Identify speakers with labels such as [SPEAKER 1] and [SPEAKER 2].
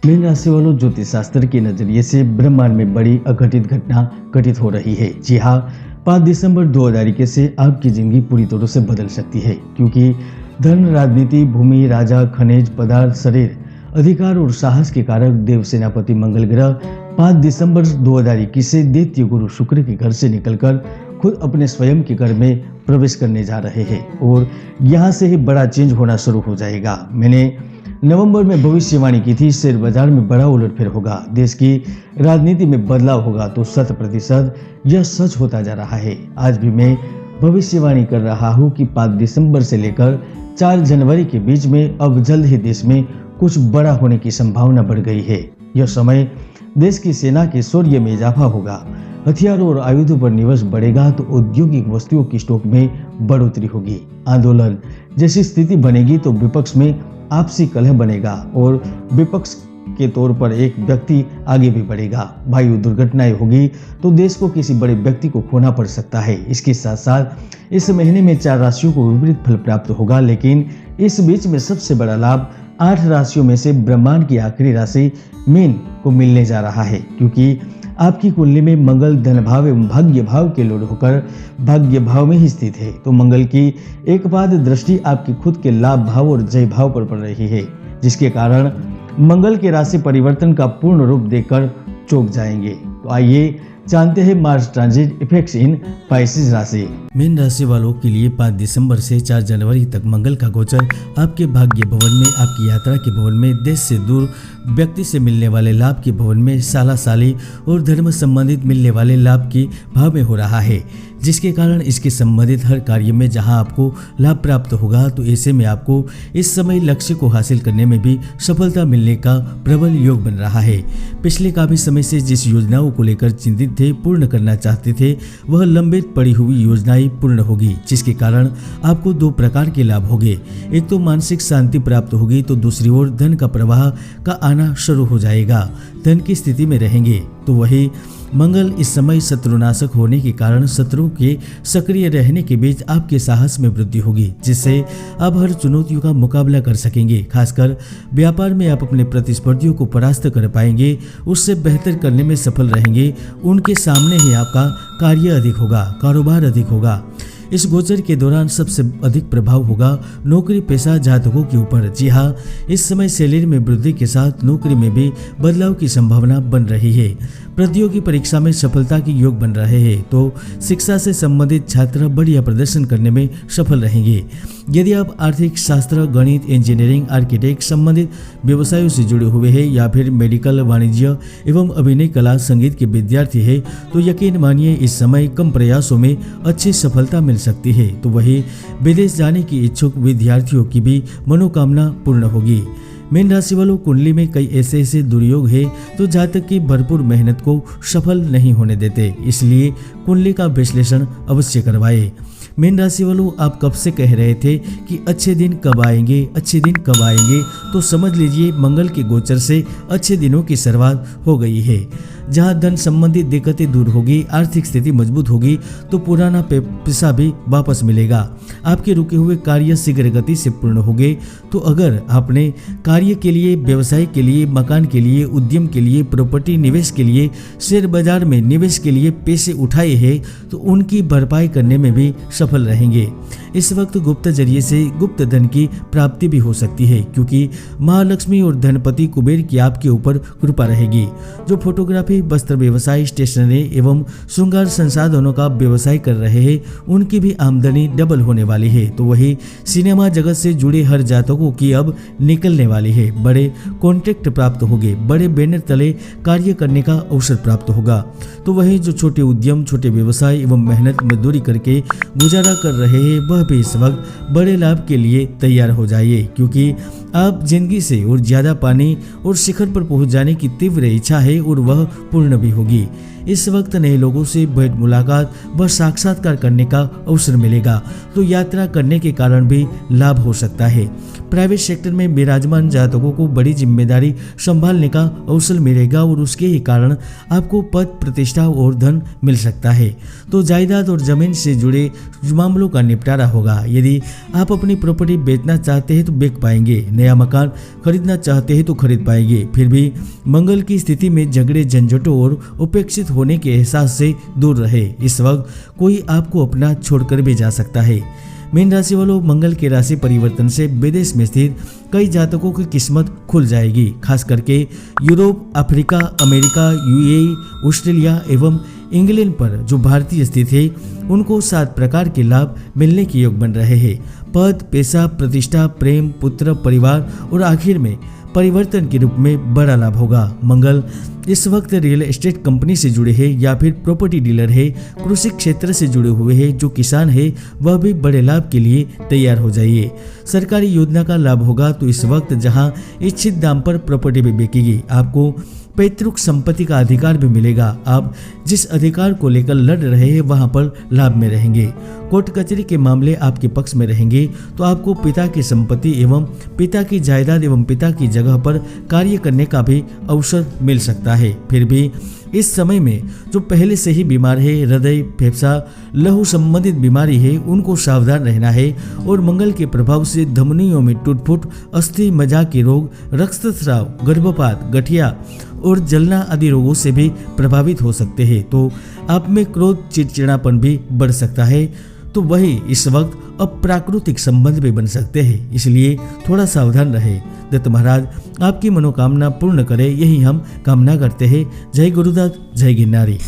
[SPEAKER 1] Mean राशि वालों, ज्योतिष शास्त्र के नजरिए से ब्रह्मांड में बड़ी अघटित घटना घटित हो रही है। जी हाँ, 5 दिसंबर 2021 से आपकी जिंदगी पूरी तरह से बदल सकती है, क्योंकि धन, राजनीति, भूमि, राजा, खनिज पदार्थ, शरीर, अधिकार और साहस के कारक देव सेनापति मंगल ग्रह 5 दिसंबर 2021 से दैत्य गुरु शुक्र के घर से निकलकर खुद अपने स्वयं के घर में प्रवेश करने जा रहे हैं और यहाँ से ही बड़ा चेंज होना शुरू हो जाएगा। मैंने नवंबर में भविष्यवाणी की थी, शेयर बाजार में बड़ा उलटफेर होगा, देश की राजनीति में बदलाव होगा, तो 100% यह सच होता जा रहा है। आज भी मैं भविष्यवाणी कर रहा हूँ कि 5 दिसंबर से लेकर 4 जनवरी के बीच में अब जल्द ही देश में कुछ बड़ा होने की संभावना बढ़ गई है। यह समय देश की सेना के शौर्य में इजाफा होगा, हथियारों और आयुधों पर निवेश बढ़ेगा, तो औद्योगिक वस्तुओं की स्टॉक में बढ़ोतरी होगी। आंदोलन जैसी स्थिति बनेगी तो विपक्ष में आपसी कलह बनेगा और विपक्ष के तौर पर एक व्यक्ति आगे भी बढ़ेगा। वायु दुर्घटनाएं होगी तो देश को किसी बड़े व्यक्ति को खोना पड़ सकता है। इसके साथ साथ इस महीने में 4 राशियों को विपरीत फल प्राप्त होगा, लेकिन इस बीच में सबसे बड़ा लाभ 8 राशियों में से ब्रह्मांड की आखिरी राशि मीन को मिलने जा रहा है, क्योंकि आपकी कुंडली में मंगल धन भाव एवं भाग्य भाव के लॉर्ड होकर भाग्य भाव में ही स्थित है। तो मंगल की एक पाद दृष्टि आपके खुद के लाभ भाव और जय भाव पर पड़ रही है, जिसके कारण मंगल के राशि परिवर्तन का पूर्ण रूप देखकर चौंक जाएंगे। तो आइए जानते हैं मार्स ट्रांजिट इफेक्ट्स इन पाइसेस राशि। मीन राशि वालों के लिए 5 दिसंबर से 4 जनवरी तक मंगल का गोचर आपके भाग्य भवन में, आपकी यात्रा के भवन में, देश से दूर व्यक्ति से मिलने वाले लाभ के भवन में, साला साली और धर्म संबंधित मिलने वाले लाभ के भाव में हो रहा है, जिसके कारण इसके संबंधित हर कार्य में जहां आपको लाभ प्राप्त होगा, तो ऐसे में आपको इस समय लक्ष्य को हासिल करने में भी सफलता मिलने का प्रबल योग बन रहा है। पिछले काफी समय से जिस योजनाओं को लेकर चिंतित थे, पूर्ण करना चाहते थे, वह लंबित पड़ी हुई योजनाएं पूर्ण होगी, जिसके कारण आपको 2 प्रकार के लाभ होंगे। एक तो मानसिक शांति प्राप्त होगी, तो दूसरी ओर धन का प्रवाह का आना शुरू हो जाएगा, धन की स्थिति में रहेंगे। तो वही मंगल इस समय शत्रुनाशक होने के कारण शत्रुओं के सक्रिय रहने के बीच आपके साहस में वृद्धि होगी, जिससे आप हर चुनौतियों का मुकाबला कर सकेंगे। खासकर व्यापार में आप अपने प्रतिस्पर्धियों को परास्त कर पाएंगे, उससे बेहतर करने में सफल रहेंगे। उनके सामने ही आपका कार्य अधिक होगा, कारोबार अधिक होगा। इस गोचर के दौरान सबसे अधिक प्रभाव होगा नौकरी पेशा जातकों के ऊपर। जी हाँ, इस समय सैलरी में वृद्धि के साथ नौकरी में भी बदलाव की संभावना बन रही है। प्रतियोगी परीक्षा में सफलता के योग बन रहे हैं, तो शिक्षा से संबंधित छात्र बढ़िया प्रदर्शन करने में सफल रहेंगे। यदि आप आर्थिक शास्त्र, गणित, इंजीनियरिंग, आर्किटेक्ट संबंधित व्यवसायों से जुड़े हुए हैं या फिर मेडिकल, वाणिज्य एवं अभिनय कला, संगीत के विद्यार्थी हैं, तो यकीन मानिए इस समय कम प्रयासों में अच्छी सफलता मिल सकती है। तो वही विदेश जाने की इच्छुक विद्यार्थियों की भी मनोकामना पूर्ण होगी। मीन राशि वालों, कुंडली में कई ऐसे दुर्योग है तो जातक की भरपूर मेहनत को सफल नहीं होने देते, इसलिए कुंडली का विश्लेषण अवश्य करवाएं। मीन राशि वालों, आप कब से कह रहे थे कि अच्छे दिन कब आएंगे, अच्छे दिन कब आएंगे, तो समझ लीजिए मंगल के गोचर से अच्छे दिनों की शुरुआत हो गई है। जहां धन संबंधित दिक्कतें दूर होगी, आर्थिक स्थिति मजबूत होगी, तो पुराना पैसा भी वापस मिलेगा। आपके रुके हुए कार्य शीघ्र गति से पूर्ण होंगे। तो अगर आपने कार्य के लिए, व्यवसाय के लिए, मकान के लिए, उद्यम के लिए, प्रॉपर्टी निवेश के लिए, शेयर बाजार में निवेश के लिए पैसे उठाए हैं, तो उनकी भरपाई करने में भी सफल रहेंगे। इस वक्त गुप्त जरिए से गुप्त धन की प्राप्ति भी हो सकती है, क्योंकि महालक्ष्मी और धनपति कुबेर की आपके ऊपर कृपा रहेगी। जो फोटोग्राफी, वस्त्र व्यवसाय, स्टेशनरी एवं श्रृंगार संसाधनों का व्यवसाय कर रहे हैं, उनकी भी आमदनी डबल होने वाली है। तो वही सिनेमा जगत से जुड़े हर जातकों की अब निकलने वाली है। बड़े कॉन्ट्रैक्ट प्राप्त होंगे, बड़े बैनर तले कार्य करने का अवसर प्राप्त होगा। तो वही जो छोटे उद्यम, छोटे व्यवसाय एवं मेहनत मजदूरी करके गुजारा कर रहे हैं, वह भी इस वक्त बड़े लाभ के लिए तैयार हो जाइए, क्योंकि आप जिंदगी से और ज्यादा पाने और शिखर पर पहुंच जाने की तीव्र इच्छा है और वह पूर्ण भी होगी। इस वक्त नए लोगों से भेंट मुलाकात व साक्षात्कार करने का अवसर मिलेगा, तो यात्रा करने के कारण भी लाभ हो सकता है। प्राइवेट सेक्टर में विराजमान जातकों को बड़ी जिम्मेदारी संभालने का अवसर मिलेगा और उसके ही कारण आपको पद, प्रतिष्ठा और धन मिल सकता है। तो जायदाद और जमीन से जुड़े मामलों का निपटारा होगा। यदि आप अपनी प्रॉपर्टी बेचना चाहते हैं तो बेच पाएंगे, नया मकान खरीदना चाहते हैं तो खरीद पाएंगे। फिर भी मंगल की स्थिति में झगड़े, झंझटों और उपेक्षित होने के एहसास से दूर रहे। इस वक्त कोई आपको अपना छोड़कर भी जा सकता है। मीन राशि वालों, मंगल के राशि परिवर्तन से विदेश में स्थित कई जातकों की किस्मत खुल जाएगी। खास करके Europe, Africa, America, UAE, Australia एवं इंग्लैंड पर जो भारतीय स्थित है उनको 7 प्रकार के लाभ मिलने के योग बन रहे हैं। पद, पैसा, प्रतिष्ठा, प्रेम, पुत्र, परिवार और आखिर में परिवर्तन के रूप में बड़ा लाभ होगा। मंगल इस वक्त रियल एस्टेट कंपनी से जुड़े हैं या फिर प्रॉपर्टी डीलर है, कृषि क्षेत्र से जुड़े हुए हैं, जो किसान है वह भी बड़े लाभ के लिए तैयार हो जाइए। सरकारी योजना का लाभ होगा तो इस वक्त जहां इच्छित दाम पर प्रॉपर्टी भी बिकेगी, आपको पैतृक संपत्ति का अधिकार भी मिलेगा। आप जिस अधिकार को लेकर लड़ रहे हैं वहां पर लाभ में रहेंगे। कोर्ट कचहरी के मामले आपके पक्ष में रहेंगे तो आपको पिता की संपत्ति एवं पिता की जायदाद एवं पिता की जगह पर कार्य करने का भी अवसर मिल सकता है। फिर भी इस समय में जो पहले से ही बीमार है, हृदय, फेफड़ा, लहू संबंधित बीमारी है, उनको सावधान रहना है। और मंगल के प्रभाव से धमनियों में टूट-फूट, अस्थि मज्जा के रोग, रक्तस्राव, गर्भपात, गठिया और जलना आदि रोगों से भी प्रभावित हो सकते हैं। तो आप में क्रोध, चिड़चिड़ापन भी बढ़ सकता है। तो वही इस वक्त अप्राकृतिक संबंध भी बन सकते हैं, इसलिए थोड़ा सावधान रहे। दत्त महाराज आपकी मनोकामना पूर्ण करे, यही हम कामना करते हैं। जय गुरुदत्त, जय गिरनारी।